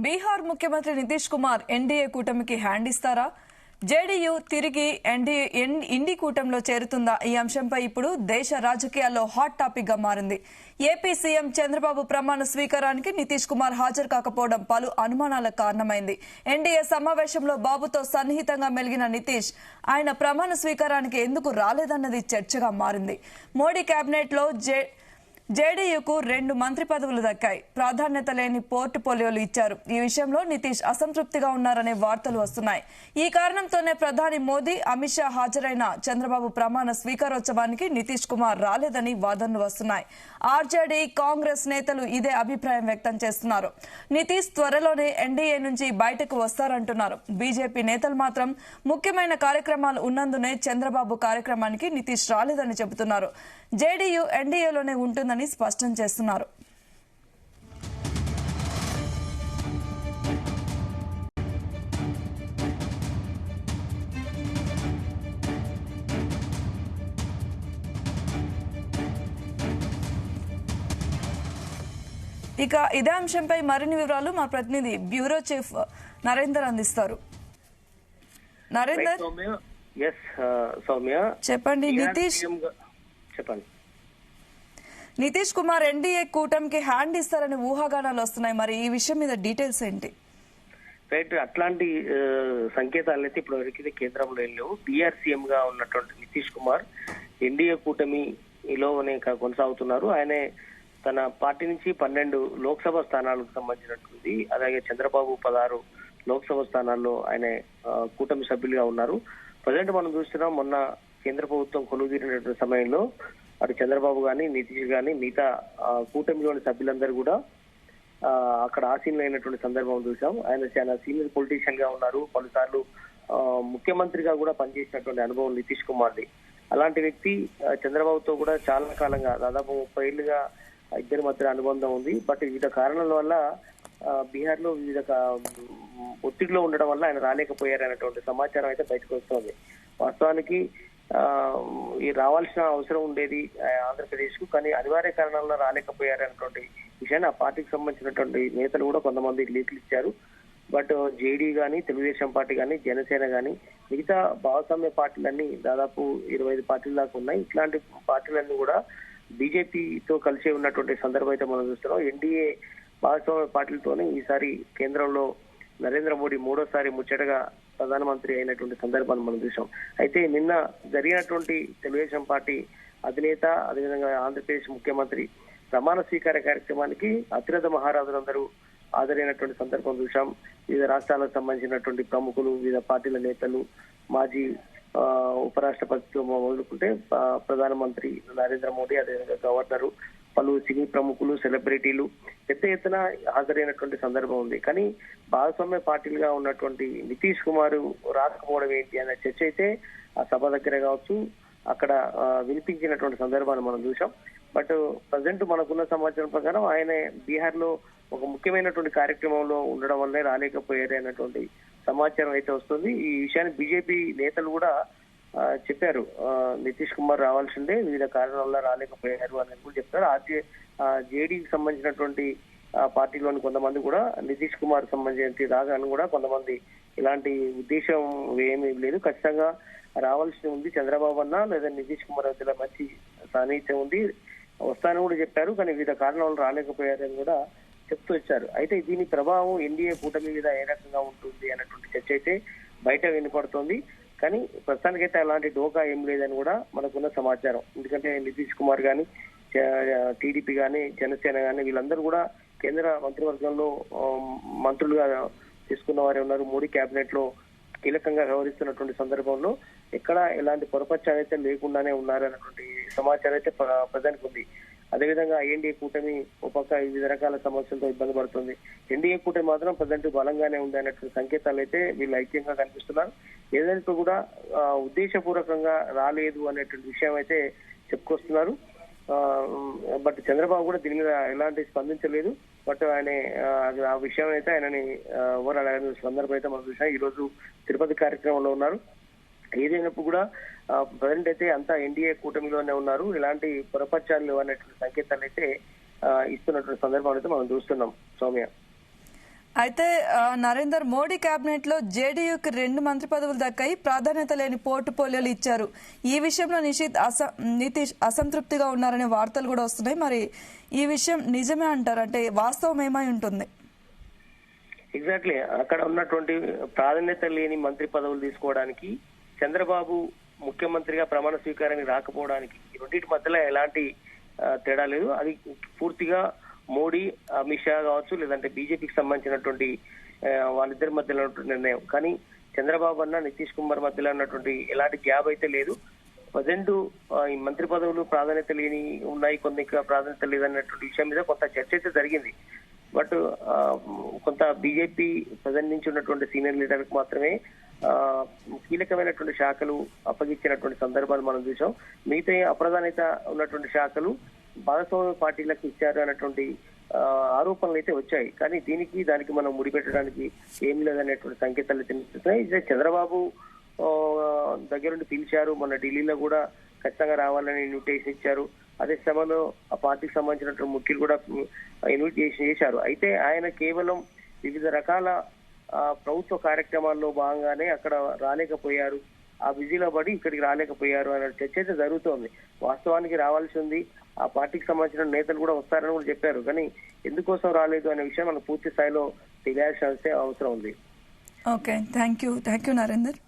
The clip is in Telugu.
బీహార్ ముఖ్యమంత్రి నితీష్ కుమార్ ఎన్డీఏ కూటమికి హ్యాండ్ ఇస్తారా? జేడీయూ తిరిగి ఇండి కూటమిలో చేరుతుందా? ఈ అంశంపై ఇప్పుడు దేశ రాజకీయాల్లో హాట్ టాపిక్ గా మారింది. ఏపీ సీఎం చంద్రబాబు ప్రమాణ స్వీకారానికి నితీష్ కుమార్ హాజరు కాకపోవడం పలు అనుమానాలకు కారణమైంది. ఎన్డీఏ సమావేశంలో బాబుతో సన్నిహితంగా మెలిగిన నితీష్ ఆయన ప్రమాణ స్వీకారానికి ఎందుకు రాలేదన్నది చర్చగా మారింది. మోడీ కేబినెట్ లో జేడీయూకు 2 మంత్రి పదవులు దక్కాయి. ప్రాధాన్యత లేని పోర్టుఫోలియోలు ఇచ్చారు. ఈ విషయంలో నితీష్ అసంతృప్తిగా ఉన్నారనే వార్తలు వస్తున్నాయి. ఈ కారణంతోనే ప్రధాని మోదీ, అమిత్ షా హాజరైన చంద్రబాబు ప్రమాణ స్వీకారోత్సవానికి నితీష్ కుమార్ రాలేదని వాదనలు వస్తున్నాయి. ఆర్జేడీ, కాంగ్రెస్ నేతలు ఇదే అభిప్రాయం వ్యక్తం చేస్తున్నారు. నితీష్ త్వరలోనే ఎన్డీఏ నుంచి బయటకు వస్తారంటున్నారు. బీజేపీ నేతలు మాత్రం ముఖ్యమైన కార్యక్రమాలు ఉన్నందునే చంద్రబాబు కార్యక్రమానికి నితీష్ రాలేదని చెబుతున్నారు. జేడీయూ ఎన్డీఏలోనే ఉంటుందని స్పష్టం చేస్తున్నారు. ఇక ఇదే అంశంపై మరిన్ని వివరాలు మా ప్రతినిధి బ్యూరో చీఫ్ నరేందర్ అందిస్తారు. నరేందర్, చెప్పండి. నితీష్ కుమార్ ఎన్డీఏ కూటమికి హ్యాండ్ ఇస్తారని ఊహాగానాలు వస్తున్నాయి. మరి ఈ విషయం మీద డీటెయిల్స్ ఏంటి? రైట్, అట్లాంటి సంకేతాలు అయితే ఇప్పుడు వరకు కేంద్రంలో లేవు. బీఆర్ సీఎం గా ఉన్నటువంటి నితీష్ కుమార్ ఎన్డీఏ కూటమిలోనే కొనసాగుతున్నారు. ఆయనే తన పార్టీ నుంచి 12 లోక్సభ స్థానాలకు సంబంధించినటువంటి, అలాగే చంద్రబాబు 16 లోక్సభ స్థానాల్లో ఆయన కూటమి సభ్యులుగా ఉన్నారు. ప్రజెంట్ మనం చూస్తున్నాం, మొన్న కేంద్ర ప్రభుత్వం కొలువుదీరినటువంటి సమయంలో అటు చంద్రబాబు గాని, నితీష్ గాని, మిగతా కూటమిలోని సభ్యులందరూ కూడా అక్కడ ఆసీనులైనటువంటి సందర్భం చూసాం. ఆయన చాలా సీనియర్ పొలిటీషియన్ గా ఉన్నారు. పలుసార్లు ముఖ్యమంత్రిగా కూడా పనిచేసినటువంటి అనుభవం నితీష్ కుమార్ది. అలాంటి వ్యక్తి చంద్రబాబుతో కూడా చాలా కాలంగా, దాదాపు 30 ఏళ్లుగా ఇద్దరి మధ్య అనుబంధం ఉంది. బట్ వివిధ కారణాల వల్ల బీహార్ లో వివిధ ఒత్తిడిలో ఉండడం వల్ల ఆయన రాలేకపోయారనేటువంటి సమాచారం అయితే బయటకు వస్తోంది. వాస్తవానికి ఈ రావాల్సిన అవసరం ఉండేది ఆంధ్రప్రదేశ్ కు, కానీ అనివార్య కారణాల్లో రాలేకపోయారనేటువంటి విషయాన్ని ఆ పార్టీకి సంబంధించినటువంటి నేతలు కూడా కొంతమంది లీకులు ఇచ్చారు. బట్ జేడీ గానీ, తెలుగుదేశం పార్టీ గానీ, జనసేన గానీ, మిగతా భాగస్వామ్య పార్టీలన్నీ దాదాపు 25 పార్టీల దాకా ఉన్నాయి. ఇట్లాంటి పార్టీలన్నీ కూడా బీజేపీతో కలిసి ఉన్నటువంటి సందర్భం అయితే మనం చూస్తున్నాం. ఎన్డీఏ భాగస్వామ్య పార్టీలతోనే ఈసారి కేంద్రంలో నరేంద్ర మోడీ 3వ సారి ముచ్చటగా ప్రధానమంత్రి అయినటువంటి సందర్భాన్ని మనం చూసాం. అయితే నిన్న జరిగినటువంటి తెలుగుదేశం పార్టీ అధినేత, అదేవిధంగా ఆంధ్రప్రదేశ్ ముఖ్యమంత్రి ప్రమాణ స్వీకార కార్యక్రమానికి అతిరథ మహారాజులందరూ హాజరైనటువంటి సందర్భం చూసాం. వివిధ రాష్ట్రాలకు సంబంధించినటువంటి ప్రముఖులు, వివిధ పార్టీల నేతలు, మాజీ ఉపరాష్ట్రపతితో మొదలుకుంటే ప్రధానమంత్రి నరేంద్ర మోడీ, అదేవిధంగా గవర్నరు, పలు సినీ ప్రముఖులు, సెలబ్రిటీలు పెద్ద ఎత్తున హాజరైనటువంటి సందర్భం ఉంది. కానీ భాగస్వామ్య పార్టీలుగా ఉన్నటువంటి నితీష్ కుమార్ రాకపోవడం ఏంటి అనే చర్చ అయితే ఆ సభ దగ్గర కావచ్చు, అక్కడ వినిపించినటువంటి సందర్భాన్ని మనం చూసాం. బట్ ప్రజెంట్ మనకున్న సమాచారం ప్రకారం ఆయన బీహార్ లో ఒక ముఖ్యమైనటువంటి కార్యక్రమంలో ఉండడం వల్లే రాలేకపోయారు అన్నటువంటి సమాచారం అయితే వస్తుంది. ఈ విషయాన్ని బీజేపీ నేతలు కూడా చెప్పారు, నితీష్ కుమార్ రావాల్సిందే, వివిధ కారణాల వల్ల రాలేకపోయారు అని కూడా చెప్తారు. జేడీకి సంబంధించినటువంటి పార్టీలోని కొంతమంది కూడా నితీష్ కుమార్ సంబంధించి రాగాను కూడా కొంతమంది ఇలాంటి ఉద్దేశం ఏమీ లేదు, ఖచ్చితంగా రావాల్సి ఉంది చంద్రబాబు అన్న లేదా నితీష్ కుమార్ మధ్యలో మంచి సాన్నిహిత్యం ఉంది, వస్తానని కూడా చెప్పారు, కానీ వివిధ కారణాలు రాలేకపోయారని కూడా చెప్తూ వచ్చారు. అయితే దీని ప్రభావం ఎన్డీఏ కూటమి మీద ఏ రకంగా ఉంటుంది అన్నటువంటి చర్చ అయితే బయట వినపడుతోంది. కానీ ప్రస్తుతానికైతే అలాంటి డోకా ఏం లేదని కూడా మనకున్న సమాచారం. ఎందుకంటే నితీష్ కుమార్ గాని, టీడీపీ గాని, జనసేన గాని వీళ్ళందరూ కూడా కేంద్ర మంత్రివర్గంలో మంత్రులుగా తీసుకున్న వారే ఉన్నారు. మోడీ కేబినెట్ లో కీలకంగా వ్యవహరిస్తున్నటువంటి సందర్భంలో ఎక్కడ ఎలాంటి పొరపచ్చాలు అయితే లేకుండానే ఉన్నారన్నటువంటి సమాచారం అయితే ప్రజెంట్ ఉంది. అదేవిధంగా ఎన్డీఏ కూటమి ఒక పక్క వివిధ రకాల సమస్యలతో ఇబ్బంది పడుతుంది. ఎన్డీఏ కూటమి మాత్రం ప్రజెంట్ బలంగానే ఉంది అన్నటువంటి సంకేతాలు అయితే వీళ్ళు ఐక్యంగా కనిపిస్తున్నారు. ఏదైనా కూడా ఉద్దేశపూర్వకంగా రాలేదు అనేటువంటి విషయం అయితే చెప్పుకొస్తున్నారు. బట్ చంద్రబాబు కూడా దీని మీద ఎలాంటి స్పందించలేదు. బట్ ఆయన ఆ విషయం అయితే ఆయనని ఎవరు అడగని సందర్భం అయితే మనం చూసాం. ఈ రోజు తిరుపతి కార్యక్రమంలో ఉన్నారు. ఏదైనప్పుడు కూడా ప్రజెంట్ అయితే అంతా ఎన్డీఏ కూటమిలోనే ఉన్నారు, ఇలాంటి పొరపచ్చాలు అనేటువంటి సంకేతాలు అయితే ఇస్తున్నటువంటి సందర్భాలు అయితే మనం చూస్తున్నాం. సౌమ్య, అయితే నరేందర్ మోడీ కేబినెట్ లో జేడీయూకి 2 మంత్రి పదవులు దక్కాయి, ప్రాధాన్యత లేని పోర్టుఫోలియోలు ఇచ్చారు. ఈ విషయంలో నితీష్ అసంతృప్తిగా ఉన్నారనే వార్తలు కూడా వస్తున్నాయి. మరి ఈ విషయం నిజమే అంటారు? అంటే వాస్తవం ఏమై ఉంటుంది? ఎగ్జాక్ట్లీ అక్కడ ఉన్నటువంటి ప్రాధాన్యత లేని మంత్రి పదవులు తీసుకోవడానికి, చంద్రబాబు ముఖ్యమంత్రిగా ప్రమాణ స్వీకారానికి రాకపోవడానికి ఈ రెండింటి మధ్యలో ఎలాంటి తేడా లేదు. అది పూర్తిగా మోడీ, అమిత్ షా కావచ్చు, లేదంటే బీజేపీకి సంబంధించినటువంటి వాళ్ళిద్దరి మధ్యలో నిర్ణయం. కానీ చంద్రబాబు అన్న నితీష్ కుమార్ మధ్యలో ఉన్నటువంటి ఎలాంటి గ్యాప్ అయితే లేదు. ప్రజెంట్ ఈ మంత్రి పదవులు ప్రాధాన్యత లేని ఉన్నాయి, కొన్ని ప్రాధాన్యత లేదన్నటువంటి విషయం మీద కొంత చర్చ అయితే జరిగింది. బట్ కొంత బీజేపీ ప్రజెంట్ నుంచి ఉన్నటువంటి సీనియర్ లీడర్కి మాత్రమే కీలకమైనటువంటి శాఖలు అప్పగించినటువంటి సందర్భాలు మనం చూసాం. మిగతా అప్రధానిత ఉన్నటువంటి శాఖలు భాగస్వామ్య పార్టీలకు ఇచ్చారు అన్నటువంటి ఆరోపణలు అయితే వచ్చాయి. కానీ దానికి మనం ముడిపెట్టడానికి ఏం లేదనేటువంటి సంకేతాలు తెలుస్తున్నాయి. ఇదే చంద్రబాబు దగ్గరుండి పిలిచారు, మొన్న ఢిల్లీలో కూడా ఖచ్చితంగా రావాలని ఇన్విటేషన్ ఇచ్చారు. అదే సమయంలో ఆ పార్టీకి సంబంధించినటువంటి ముఖ్యులు కూడా ఇన్విటేషన్ చేశారు. అయితే ఆయన కేవలం వివిధ రకాల ప్రభుత్వ కార్యక్రమాల్లో భాగంగానే అక్కడ రాలేకపోయారు, ఆ బిజీలో పడి ఇక్కడికి రాలేకపోయారు అనే చర్చ అయితే జరుగుతోంది. వాస్తవానికి రావాల్సి ఉంది, ఆ పార్టీకి సంబంధించిన నేతలు కూడా వస్తారని కూడా చెప్పారు. కానీ ఎందుకోసం రాలేదు అనే విషయం మనకు పూర్తి స్థాయిలో తెలియాల్సిన అవసరం ఉంది. Okay, thank you Narender.